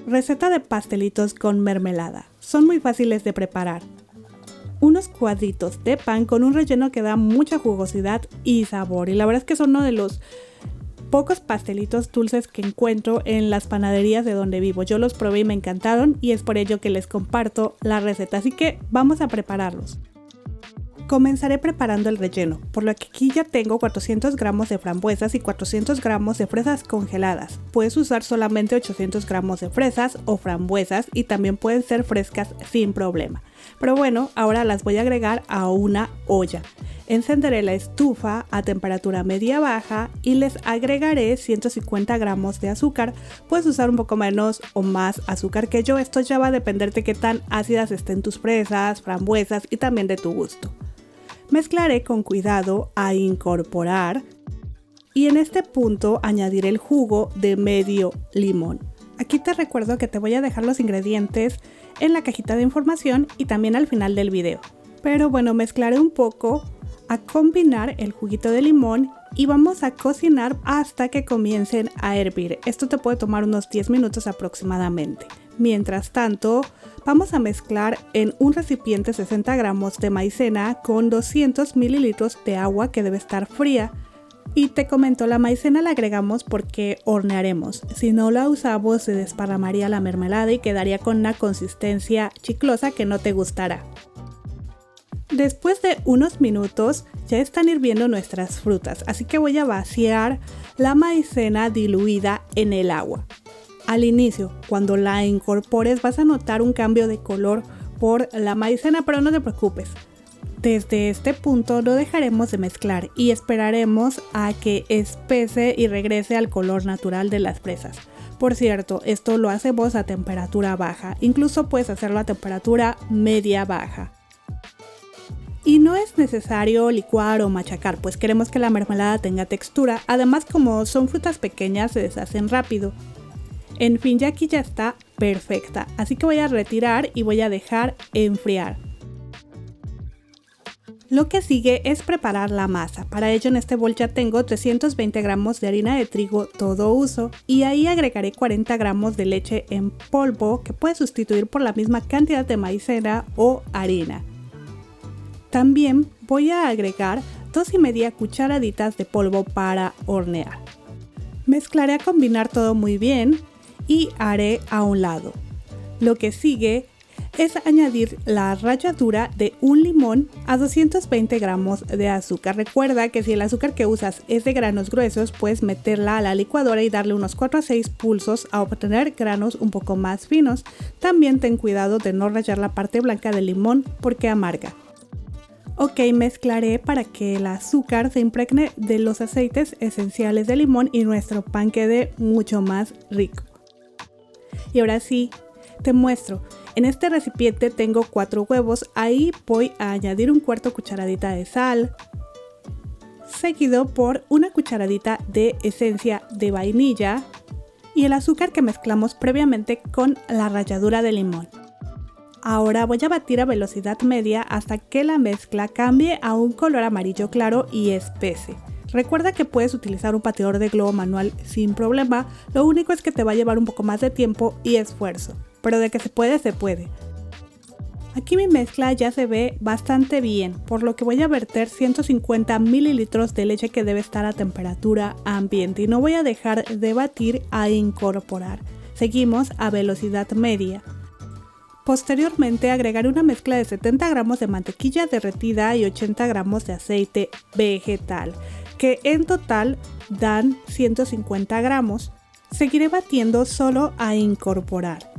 receta de pastelitos con mermelada. Son muy fáciles de preparar. Unos cuadritos de pan con un relleno que da mucha jugosidad y sabor. Y la verdad es que son uno de los pocos pastelitos dulces que encuentro en las panaderías de donde vivo. Yo los probé y me encantaron y es por ello que les comparto la receta. Así que vamos a prepararlos. Comenzaré preparando el relleno, por lo que aquí ya tengo 400 gramos de frambuesas y 400 gramos de fresas congeladas. Puedes usar solamente 800 gramos de fresas o frambuesas y también pueden ser frescas sin problema. Pero bueno, ahora las voy a agregar a una olla. Encenderé la estufa a temperatura media-baja y les agregaré 150 gramos de azúcar. Puedes usar un poco menos o más azúcar que yo, esto ya va a depender de qué tan ácidas estén tus fresas, frambuesas y también de tu gusto. Mezclaré con cuidado a incorporar y en este punto añadiré el jugo de medio limón. Aquí te recuerdo que te voy a dejar los ingredientes en la cajita de información y también al final del video. Pero bueno, mezclaré un poco a combinar el juguito de limón y vamos a cocinar hasta que comiencen a hervir. Esto te puede tomar unos 10 minutos aproximadamente. Mientras tanto, vamos a mezclar en un recipiente 60 gramos de maicena con 200 mililitros de agua que debe estar fría. Y te comento, la maicena la agregamos porque hornearemos. Si no la usamos, se desparramaría la mermelada y quedaría con una consistencia chiclosa que no te gustará. Después de unos minutos ya están hirviendo nuestras frutas, así que voy a vaciar la maicena diluida en el agua. Al inicio, cuando la incorpores, vas a notar un cambio de color por la maicena, pero no te preocupes. Desde este punto no dejaremos de mezclar y esperaremos a que espese y regrese al color natural de las fresas. Por cierto, esto lo hacemos a temperatura baja, incluso puedes hacerlo a temperatura media-baja. Y no es necesario licuar o machacar, pues queremos que la mermelada tenga textura. Además, como son frutas pequeñas, se deshacen rápido. En fin, ya aquí ya está perfecta, así que voy a retirar y voy a dejar enfriar. Lo que sigue es preparar la masa. Para ello en este bol ya tengo 320 gramos de harina de trigo todo uso y ahí agregaré 40 gramos de leche en polvo que puedes sustituir por la misma cantidad de maicena o harina. También voy a agregar 2,5 cucharaditas de polvo para hornear. Mezclaré a combinar todo muy bien y haré a un lado. Lo que sigue es añadir la ralladura de un limón a 220 gramos de azúcar. Recuerda que si el azúcar que usas es de granos gruesos, puedes meterla a la licuadora y darle unos 4 a 6 pulsos a obtener granos un poco más finos. También ten cuidado de no rallar la parte blanca del limón porque amarga. Ok, mezclaré para que el azúcar se impregne de los aceites esenciales del limón y nuestro pan quede mucho más rico. Y ahora sí, te muestro. En este recipiente tengo 4 huevos, ahí voy a añadir un cuarto cucharadita de sal, seguido por una cucharadita de esencia de vainilla y el azúcar que mezclamos previamente con la ralladura de limón. Ahora voy a batir a velocidad media hasta que la mezcla cambie a un color amarillo claro y espese. Recuerda que puedes utilizar un batidor de globo manual sin problema, lo único es que te va a llevar un poco más de tiempo y esfuerzo, pero de que se puede, se puede. Aquí mi mezcla ya se ve bastante bien, por lo que voy a verter 150 mililitros de leche que debe estar a temperatura ambiente y no voy a dejar de batir a incorporar. Seguimos a velocidad media. Posteriormente agregaré una mezcla de 70 gramos de mantequilla derretida y 80 gramos de aceite vegetal, que en total dan 150 gramos. Seguiré batiendo solo a incorporar.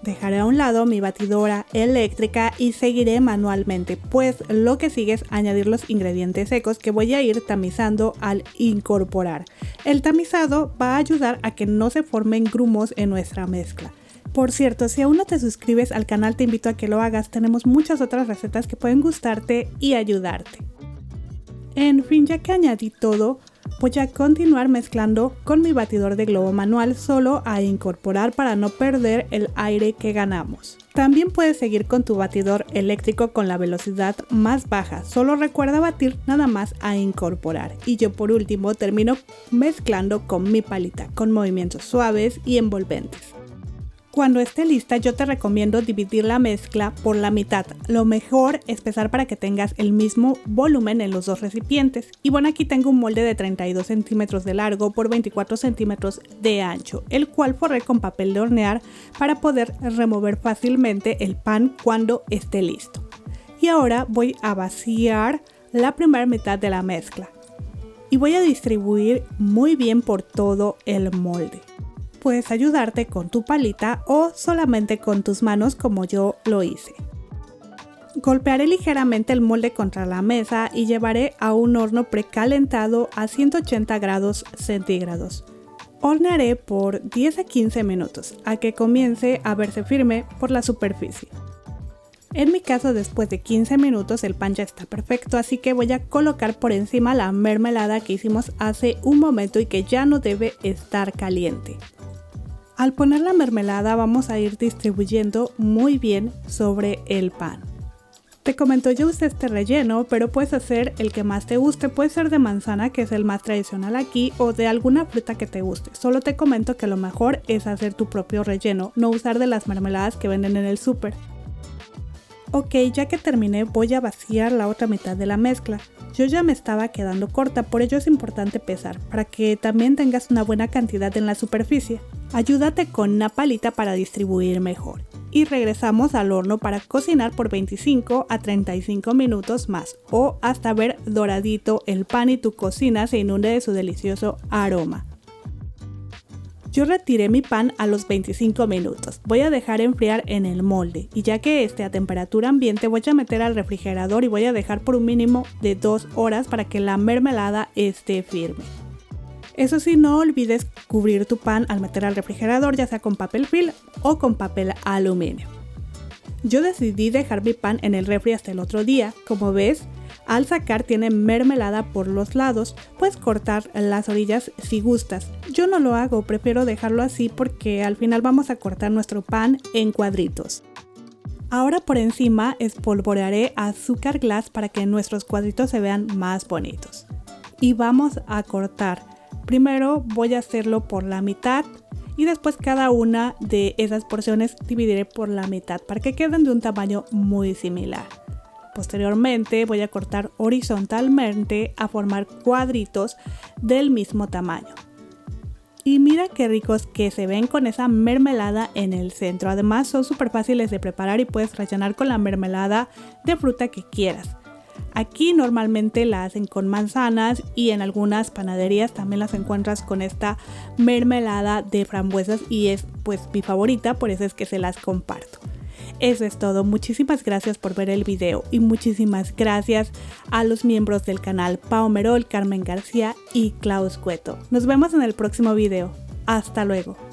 Dejaré a un lado mi batidora eléctrica y seguiré manualmente, pues lo que sigue es añadir los ingredientes secos que voy a ir tamizando al incorporar. El tamizado va a ayudar a que no se formen grumos en nuestra mezcla. Por cierto, si aún no te suscribes al canal, te invito a que lo hagas. Tenemos muchas otras recetas que pueden gustarte y ayudarte. En fin, ya que añadí todo, Voy a continuar mezclando con mi batidor de globo manual solo a incorporar para no perder el aire que ganamos. También puedes seguir con tu batidor eléctrico con la velocidad más baja, solo recuerda batir nada más a incorporar. Y yo por último termino mezclando con mi palita, con movimientos suaves y envolventes. Cuando esté lista yo te recomiendo dividir la mezcla por la mitad. Lo mejor es pesar para que tengas el mismo volumen en los dos recipientes. Y bueno, aquí tengo un molde de 32 centímetros de largo por 24 centímetros de ancho, el cual forré con papel de hornear para poder remover fácilmente el pan cuando esté listo. Y ahora voy a vaciar la primera mitad de la mezcla y voy a distribuir muy bien por todo el molde. Puedes ayudarte con tu palita o solamente con tus manos como yo lo hice. Golpearé ligeramente el molde contra la mesa y llevaré a un horno precalentado a 180 grados centígrados. Hornearé por 10 a 15 minutos a que comience a verse firme por la superficie. En mi caso, después de 15 minutos el pan ya está perfecto, así que voy a colocar por encima la mermelada que hicimos hace un momento y que ya no debe estar caliente. Al poner la mermelada vamos a ir distribuyendo muy bien sobre el pan. Te comento, yo usé este relleno, pero puedes hacer el que más te guste. Puede ser de manzana, que es el más tradicional aquí, o de alguna fruta que te guste. Solo te comento que lo mejor es hacer tu propio relleno, no usar de las mermeladas que venden en el súper. Ok, ya que terminé voy a vaciar la otra mitad de la mezcla. Yo ya me estaba quedando corta, por ello es importante pesar, para que también tengas una buena cantidad en la superficie. Ayúdate con una palita para distribuir mejor. Y regresamos al horno para cocinar por 25 a 35 minutos más, o hasta ver doradito el pan y tu cocina se inunde de su delicioso aroma. Yo retiré mi pan a los 25 minutos, voy a dejar enfriar en el molde y ya que esté a temperatura ambiente voy a meter al refrigerador y voy a dejar por un mínimo de 2 horas para que la mermelada esté firme. Eso sí, no olvides cubrir tu pan al meter al refrigerador, ya sea con papel film o con papel aluminio. Yo decidí dejar mi pan en el refri hasta el otro día, como ves. Al sacar tiene mermelada por los lados, puedes cortar las orillas si gustas. Yo no lo hago, prefiero dejarlo así porque al final vamos a cortar nuestro pan en cuadritos. Ahora por encima espolvorearé azúcar glass para que nuestros cuadritos se vean más bonitos. Y vamos a cortar. Primero voy a hacerlo por la mitad y después cada una de esas porciones dividiré por la mitad para que queden de un tamaño muy similar. Posteriormente voy a cortar horizontalmente a formar cuadritos del mismo tamaño. Y mira qué ricos que se ven con esa mermelada en el centro. Además son súper fáciles de preparar y puedes rellenar con la mermelada de fruta que quieras. Aquí normalmente la hacen con manzanas y en algunas panaderías también las encuentras con esta mermelada de frambuesas y es pues mi favorita, por eso es que se las comparto. Eso es todo, muchísimas gracias por ver el video y muchísimas gracias a los miembros del canal Pau Merol, Carmen García y Klaus Cueto. Nos vemos en el próximo video. Hasta luego.